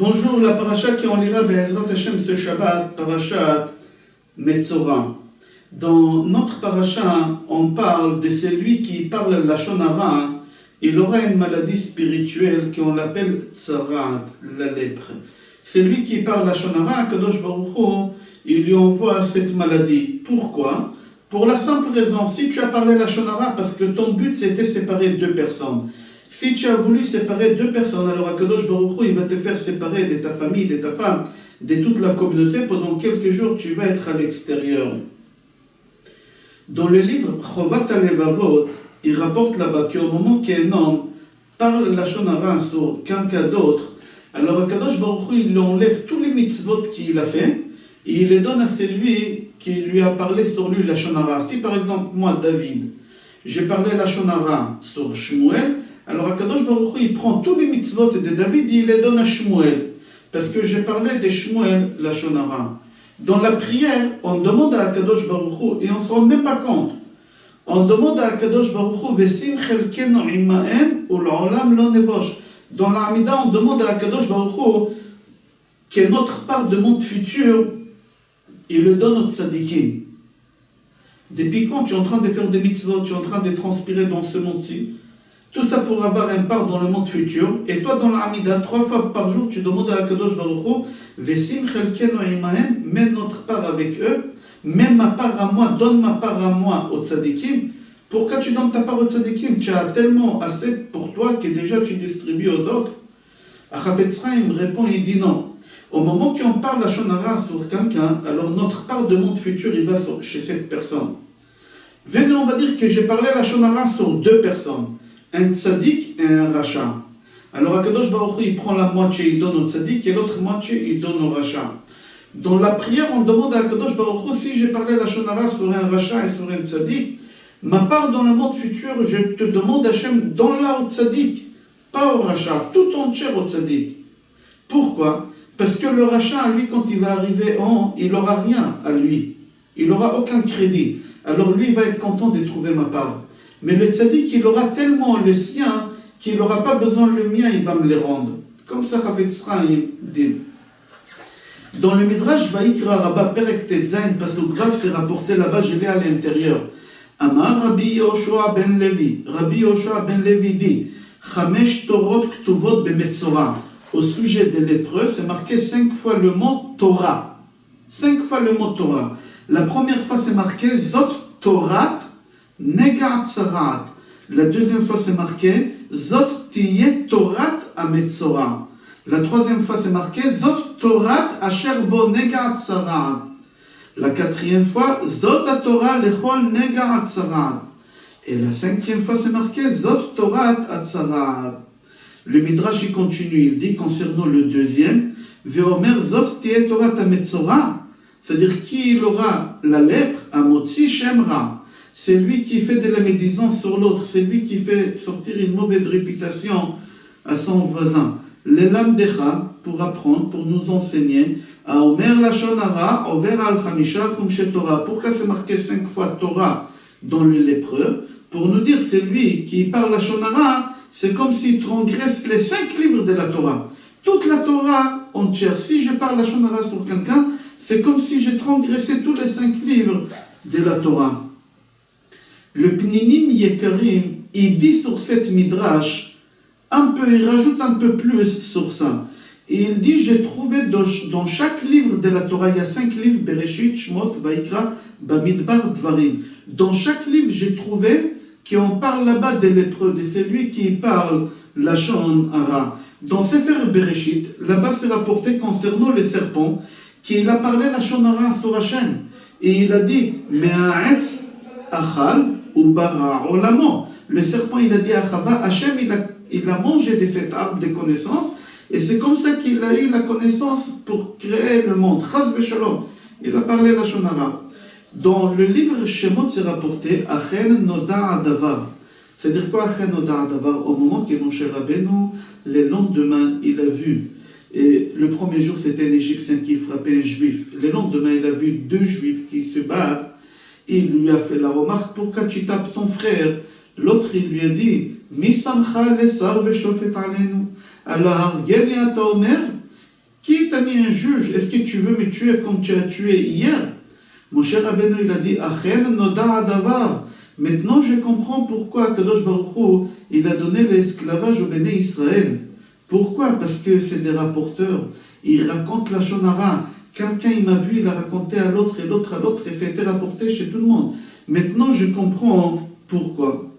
Bonjour, la paracha qui on lira Be'ezrat Hashem ce Shabbat, parachat Metzora. Dans notre paracha, on parle de celui qui parle Lashon Hara. Il aura une maladie spirituelle qu'on l'appelle Tsarat, la lèpre. Celui qui parle Lashon Hara, Kadosh Baruch Hu, il lui envoie cette maladie. Pourquoi? Pour la simple raison, si tu as parlé Lashon Hara, parce que ton but c'était séparer deux personnes. Si tu as voulu séparer deux personnes, alors Akadosh Baruch Hu, il va te faire séparer de ta famille, de ta femme, de toute la communauté. Pendant quelques jours, tu vas être à l'extérieur. Dans le livre Chovat HaLevavot, il rapporte là-bas qu'au moment qu'un homme parle Lashon Hara sur quelqu'un d'autre, alors Akadosh Baruch Hu, il lui enlève tous les mitzvot qu'il a fait et il les donne à celui qui lui a parlé sur lui Lashon Hara. Si par exemple, moi, David, j'ai parlé Lashon Hara sur Shmuel, alors Akadosh Baruch Hu, il prend tous les mitzvot de David et il les donne à Shmuel. Parce que j'ai parlé de Shmuel, Lashon Hara. Dans la prière, on demande à Akadosh Baruch Hu, et on ne se rend même pas compte. On demande à Akadosh Baruch Hu, Vesim chelkenu imahem ul'olam lo nevosh. Dans l'Amida, on demande à Akadosh Baruch Hu que notre part de monde futur, il le donne aux tzadikim. Depuis quand tu es en train de faire des mitzvot, tu es en train de transpirer dans ce monde-ci, tout ça pour avoir un part dans le monde futur. Et toi, dans l'Amida, 3 fois par jour, tu demandes à Akadosh Baruch Hu, Vesim chelkenu imahem, mets notre part avec eux, mets ma part à moi, donne ma part à moi aux tzadikim. Pourquoi tu donnes ta part aux tzadikim? Tu as tellement assez pour toi que déjà tu distribues aux autres. Achafetz Chaim répond, il dit non. Au moment qu'on parle la Lashon Hara sur quelqu'un, alors notre part de monde futur, il va chez cette personne. Venez, on va dire que j'ai parlé la Lashon Hara sur 2 personnes. Un tzaddik et un rachat. Alors Akadosh Baruch Hu, il prend la moitié, il donne au tzaddik, et l'autre moitié, il donne au rachat. Dans la prière, on demande à Akadosh Baruch Hu, si j'ai parlé la Lashon Hara sur un rachat et sur un tzaddik, ma part dans le monde futur, je te demande, Hachem, donne-la au tzaddik, pas au rachat, tout entière au tzaddik. Pourquoi? Parce que le rachat, lui, quand il va arriver en haut, il n'aura rien à lui. Il n'aura aucun crédit. Alors lui, il va être content de trouver ma part. Mais le tzaddik, il aura tellement le sien qu'il n'aura pas besoin de le mien, il va me les rendre. Comme ça, Chafetz Chaim dit. Dans le Midrash Vaikra Rabba Perek Tetzain, parce que grave c'est rapporté là-bas, je l'ai à l'intérieur. Amar Rabbi Yoshua ben Levi. Rabbi Yoshua ben Levi dit Chamesh Torot Ktuvot Bemetzora. Au sujet des lépreux, c'est marqué 5 fois le mot Torah. 5 fois le mot Torah. La première fois, c'est marqué Zot Torat Nega Tsarat. La deuxième fois, c'est marqué Zot Tiye Torat Ametzora. La troisième fois, c'est marqué Zot Torat Asher Bo Nega Tsarat. La quatrième fois, Zot Torah Lechol Nega Tsarat. Et la 5e fois, c'est marqué Zot Torat Atsarat. Le Midrash, il continue, il dit concernant le deuxième, Veomer Zot Tiye Torat Ametzora. C'est-à-dire qui aura la lèpre, Amotzi Shemra. C'est lui qui fait de la médisance sur l'autre, c'est lui qui fait sortir une mauvaise réputation à son voisin. L'Elam Decha, pour apprendre, pour nous enseigner, à Omer Lashon Hara, Over al Chamisha Chumshe Torah. Pourquoi c'est marqué 5 fois Torah dans le lépreux? Pour nous dire, c'est lui qui parle Lashon Hara, c'est comme s'il transgresse les 5 livres de la Torah. Toute la Torah entière. Si je parle Lashon Hara sur quelqu'un, c'est comme si j'ai transgressé tous les 5 livres de la Torah. Le Pninim Yekarim, il dit sur cette midrash, il rajoute un peu plus sur ça. Et il dit, j'ai trouvé dans chaque livre de la Torah, il y a 5 livres, Bereshit, Shmot, Vaikra, Bamidbar, Dvarim. Dans chaque livre, j'ai trouvé qu'on parle là-bas des lépreux, de celui qui parle Lashon Hara. Dans Sefer Bereshit, là-bas c'est rapporté concernant les serpents, qu'il a parlé Lashon Hara sur Hachem. Et il a dit, Me'a'etz achal ou bara olamo. Le serpent, il a dit à Chava, Hachem, il a mangé de cet arbre de connaissance, et c'est comme ça qu'il a eu la connaissance pour créer le monde. Chaz v'shalom. Il a parlé Lashon Hara. Dans le livre Shemot, c'est rapporté, Achen noda adavar. C'est-à-dire quoi, Achen noda adavar? Au moment que Moshe Rabbeinu, le lendemain, il a vu. Et le premier jour, c'était un Égyptien qui frappait un Juif. Le lendemain, il a vu 2 Juifs qui se battent. Il lui a fait la remarque, pourquoi tu tapes ton frère? L'autre, il lui a dit, Mi samcha lesar veshofet alenu. Alors, Geni ata omer, Qui t'a mis un juge? Est-ce que tu veux me tuer comme tu as tué hier? Moshe Rabbeinu, il a dit, Achen noda adavar. Maintenant, je comprends pourquoi Kadosh Baruch Hu, il a donné l'esclavage au Béné Israël. Pourquoi? Parce que c'est des rapporteurs. Ils racontent la Shonara. Quelqu'un, il m'a vu, il a raconté à l'autre et l'autre à l'autre, et ça a été rapporté chez tout le monde. Maintenant, je comprends pourquoi.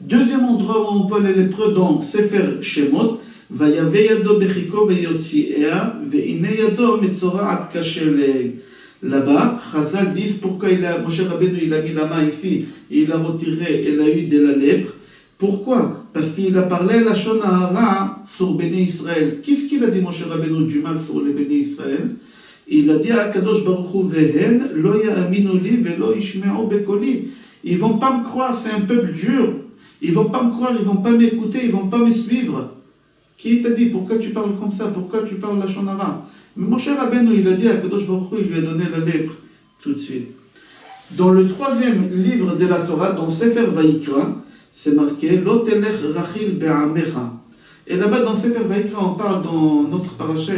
Deuxième endroit où on voit les lépreux dans Sefer Shemot, Vayave yado bechiko veyotzi'ea, ve'ine yado metzora'at kasheleg. Là-bas, Chazal disent pourquoi Moshe Rabbeinu il a mis la main ici, il a retiré, il a eu de la lèpre. Pourquoi? Parce qu'il a parlé la Shonara sur Béné Israël. Qu'est-ce qu'il a dit Moshe Rabbeinu du mal sur les Béné Israël? Il a dit à Kadosh Baruch Hu vehen lo ya'aminu li velo yishme'u bekoli. Ils vont pas me croire, c'est un peuple dur. Ils vont pas me croire, ils vont pas m'écouter, ils vont pas me suivre. Qui t'a dit pourquoi tu parles comme ça? Pourquoi tu parles la Shonara? Mais Moshe Rabbeinu, il a dit à Kadosh Baruch Hu, il lui a donné la lèpre tout de suite. Dans le troisième livre de la Torah, dans Sefer Vayikra, c'est marqué Lo telech rachil be'amecha. Et là-bas, dans Sefer Vayikra, on parle dans notre paracha,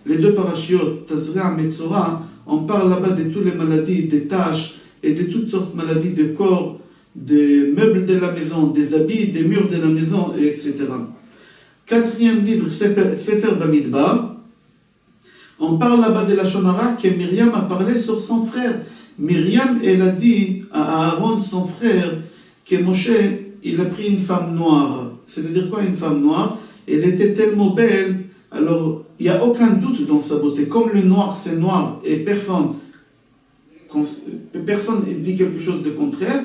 les deux parashiot, Tazria, Metzora, on parle là-bas de toutes les maladies, des taches et de toutes sortes de maladies de corps, des meubles de la maison, des habits, des murs de la maison, etc. Quatrième livre, Sefer Bamidbar, on parle là-bas de la Shonara que Myriam a parlé sur son frère. Myriam, elle a dit à Aaron, son frère, que Moshe, il a pris une femme noire. C'est-à-dire quoi une femme noire? Elle était tellement belle, alors il n'y a aucun doute dans sa beauté. Comme le noir, c'est noir et personne dit quelque chose de contraire,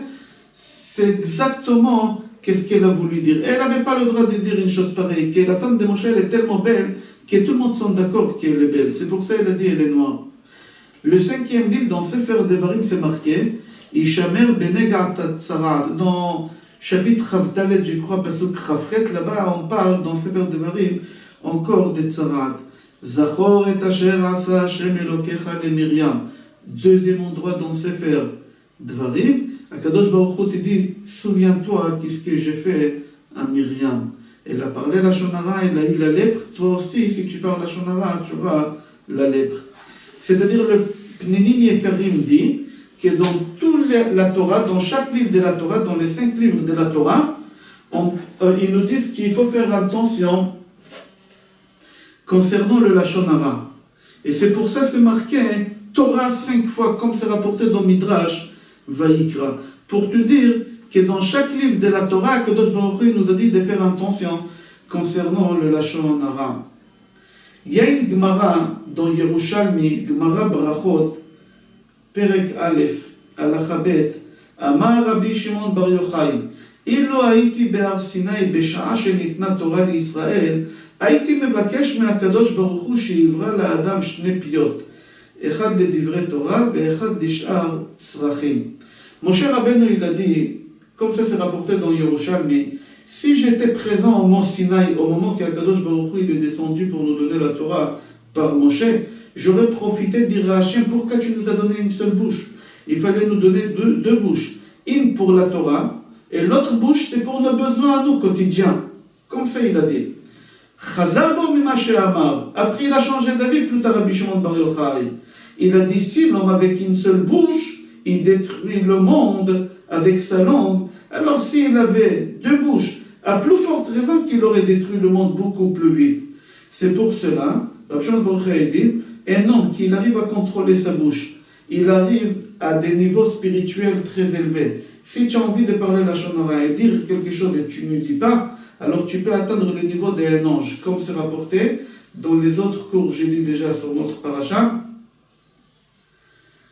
c'est exactement qu'est-ce qu'elle a voulu dire. Elle n'avait pas le droit de dire une chose pareille, que la femme de Moshe, elle est tellement belle que tout le monde sont d'accord qu'elle est belle. C'est pour ça qu'elle a dit elle est noire. Le cinquième livre, dans Sefer Devarim, c'est marqué Ishamer Benegat Tzarat. Dans chapitre Chavdalet, je crois, Pasuk Chavret, là-bas, on parle dans Sefer Devarim encore de Tzarat. Zachor et Asher Asa Hashem Elokecha le Myriam. Deuxième endroit dans Sefer Devarim, Akadosh Baruch Hu te dit souviens-toi qu'est-ce que j'ai fait à Myriam. Elle a parlé la Shonara, elle a eu la lèpre. Toi aussi, si tu parles la Shonara, tu auras la lèpre. C'est-à-dire, le Pnenim Yekarim dit que dans toute la Torah, dans chaque livre de la Torah, dans les 5 livres de la Torah, ils nous disent qu'il faut faire attention concernant le Lashon Hara. Et c'est pour ça que c'est marqué Torah 5 fois, comme c'est rapporté dans Midrash Vayikra. Pour te dire que dans chaque livre de la Torah, Kadosh Baruch Hu nous a dit de faire attention concernant le Lashon Hara. Il y a une Gemara dans Yerushalmi, Gemara Brachot, Perek Aleph, Alachabet, Amar Rabbi Shimon Bar Yochai, Ilo haiti behar Sinai בשעה שניתנה תורה לישראל, הייתי מבקש מהקדוש ברוך הוא שיברא לאדם שני פיות, אחד לדברי תורה ואחד לשאר צרכים. Moshe Rabbeinu il a dit, comme ça c'est rapporté dans Yerushalmi, si j'étais présent au mont Sinaï au moment qu'Akadosh Baruch Hu il est descendu pour nous donner la Torah par Moshe, j'aurais profité de dire à Hachem, pourquoi tu nous as donné une seule bouche? Il fallait nous donner deux bouches, une pour la Torah et l'autre bouche c'est pour nos besoins à nous quotidiens. Comme ça il a dit. Chazal bo mima she'amar. Après il a changé d'avis plus tard Rabbi Shimon Bar Yochai. Il a dit si l'homme avec une seule bouche il détruit le monde avec sa langue, alors s'il avait deux bouches, à plus forte raison qu'il aurait détruit le monde beaucoup plus vite. C'est pour cela, Rabbi Shimon Bar Yochai dit, un homme qui arrive à contrôler sa bouche, il arrive à des niveaux spirituels très élevés. Si tu as envie de parler la Shonara et dire quelque chose et tu ne dis pas, alors tu peux atteindre le niveau d'un ange, comme c'est rapporté dans les autres cours, j'ai dit déjà sur notre paracha.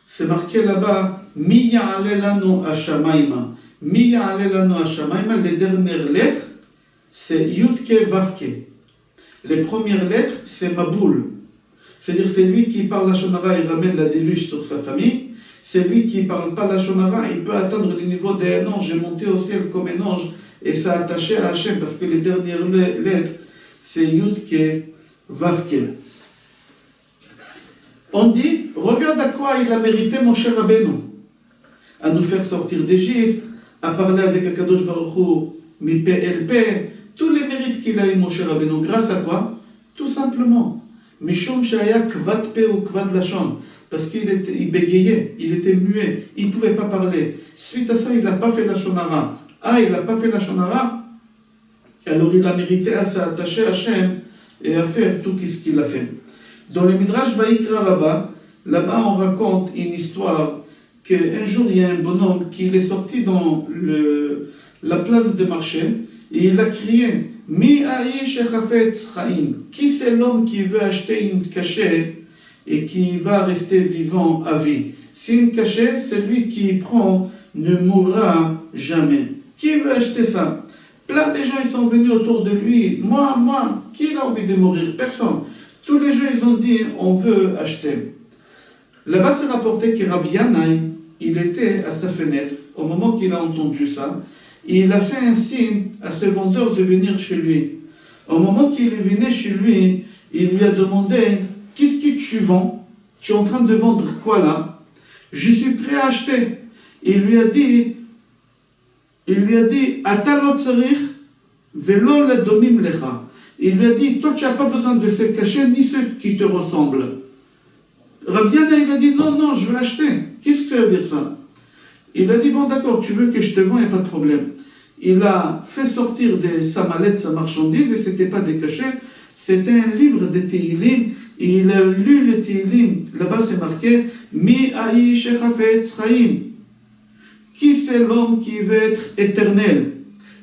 C'est marqué là-bas, Mi ya'ale lanu hashamayma. Mi ya'ale lanu hashamayma, les dernières lettres, c'est Yudke Vavke. Les premières lettres, c'est Maboul. C'est-à-dire, c'est lui qui parle la Shonara et ramène la déluge sur sa famille. C'est lui qui ne parle pas la Shonara, il peut atteindre le niveau d'un ange et monter au ciel comme un ange et s'attacher à Hachem, parce que les dernières lettres, c'est Yudke Vavke. On dit, regarde à quoi il a mérité Moshe Rabbeinu. À nous faire sortir d'Égypte, à parler avec Akadosh Baruch Hu, mi PLP, tous les mérites qu'il a eu Moshe Rabbeinu. Grâce à quoi? Tout simplement. Mishum Shaya Kvad Pe ou Kvad Lachon, parce il bégayait, il était muet, il ne pouvait pas parler. Suite à ça, il n'a pas fait la Shonara. Ah, il n'a pas fait la Shonara, alors il a mérité à s'attacher à Hachem et à faire tout ce qu'il a fait. Dans le Midrash Vaikra Rabba, là-bas on raconte une histoire qu'un jour il y a un bonhomme qui est sorti dans la place de marché et il a crié Mi Aish Chafetz Chaim, qui c'est l'homme qui veut acheter une cachette et qui va rester vivant à vie? Si une cachette, celui qui y prend ne mourra jamais. Qui veut acheter ça? Plein de gens ils sont venus autour de lui. Moi, qui a envie de mourir? Personne. Tous les gens ils ont dit on veut acheter. Là-bas c'est rapporté que Rav Yanai, il était à sa fenêtre au moment qu'il a entendu ça. Et il a fait un signe à ses vendeurs de venir chez lui. Au moment qu'il venait chez lui, il lui a demandé qu'est-ce que tu vends? Tu es en train de vendre quoi là? Je suis prêt à acheter. Et il lui a dit Ata lo tzarich velo ledomim lecha. Il lui a dit toi tu n'as pas besoin de se cacher ni ceux qui te ressemblent. Rav Yana, il a dit non, je veux l'acheter. Qu'est-ce que ça veut dire ça? Il a dit bon d'accord, tu veux que je te vende, il n'y a pas de problème. Il a fait sortir de sa mallette, sa marchandise, et ce n'était pas des cachets, c'était un livre de Tehillim, et il a lu le Tehillim. Là-bas c'est marqué Mi Aish Chafetz Chaim. Qui c'est l'homme qui veut être éternel?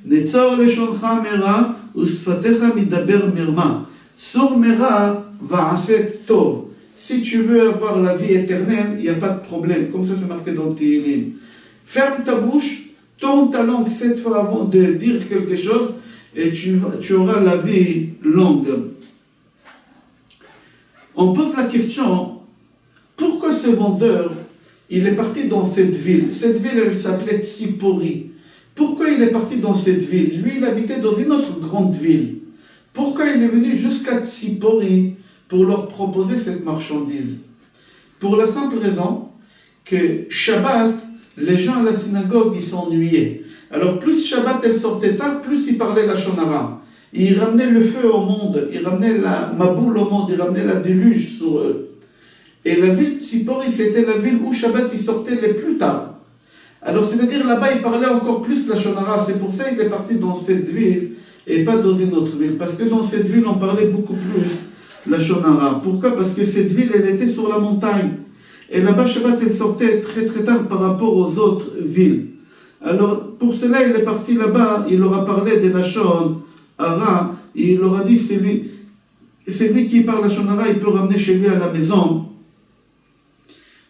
Netzor leshoncha mera usfatecha midaber mirma. Sur mera va'aset tov. Si tu veux avoir la vie éternelle, il n'y a pas de problème. Comme ça c'est marqué dans Tehillim. Ferme ta bouche, tourne ta langue 7 fois avant de dire quelque chose et tu auras la vie longue. On pose la question, pourquoi ce vendeur, il est parti dans cette ville? Cette ville, elle s'appelait Tzipori. Pourquoi il est parti dans cette ville? Lui, il habitait dans une autre grande ville. Pourquoi il est venu jusqu'à Tzipori pour leur proposer cette marchandise? Pour la simple raison que Shabbat, les gens à la synagogue, ils s'ennuyaient. Alors plus Shabbat, elle sortait tard, plus ils parlaient la Shonara. Ils ramenaient le feu au monde, ils ramenaient la Maboule au monde, ils ramenaient la déluge sur eux. Et la ville de Tzipori, c'était la ville où Shabbat, il sortait le plus tard. Alors c'est-à-dire là-bas, il parlait encore plus la Shonara. C'est pour ça qu'il est parti dans cette ville et pas dans une autre ville. Parce que dans cette ville, on parlait beaucoup plus la Shonara. Pourquoi? Parce que cette ville, elle était sur la montagne. Et là-bas, Shabbat, elle sortait très très tard par rapport aux autres villes. Alors, pour cela, il est parti là-bas, il leur a parlé de la Shonara, et il leur a dit, c'est lui qui parle la Shonara, il peut ramener chez lui à la maison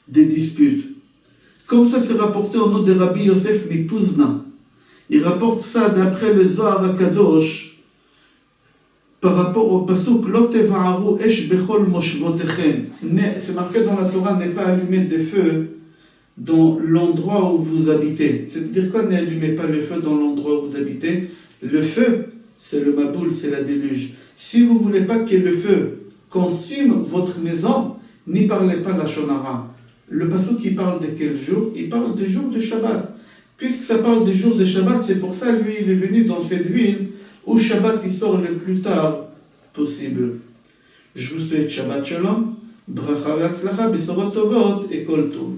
des disputes. Comme ça, c'est rapporté au nom de Rabbi Yosef Mipuzna. Il rapporte ça d'après le Zohar HaKadosh, par rapport au pasuk Lo teva'aru esh bechol moshvotechem. C'est marqué dans la Torah, n'est pas allumé de feu dans l'endroit où vous habitez. C'est-à-dire quoi, n'allumez pas le feu dans l'endroit où vous habitez? Le feu, c'est le maboul, c'est la déluge. Si vous ne voulez pas que le feu consume votre maison, n'y parlez pas la Shonara. Le pasuk qui parle de quel jour? Il parle des jours de Shabbat. Puisque ça parle des jours de Shabbat, c'est pour ça lui il est venu dans cette ville où Shabbat il sort le plus tard possible. Je vous souhaite Shabbat Shalom, Bracha Ve'atzlacha, Besorot Tovot et Kol Tov.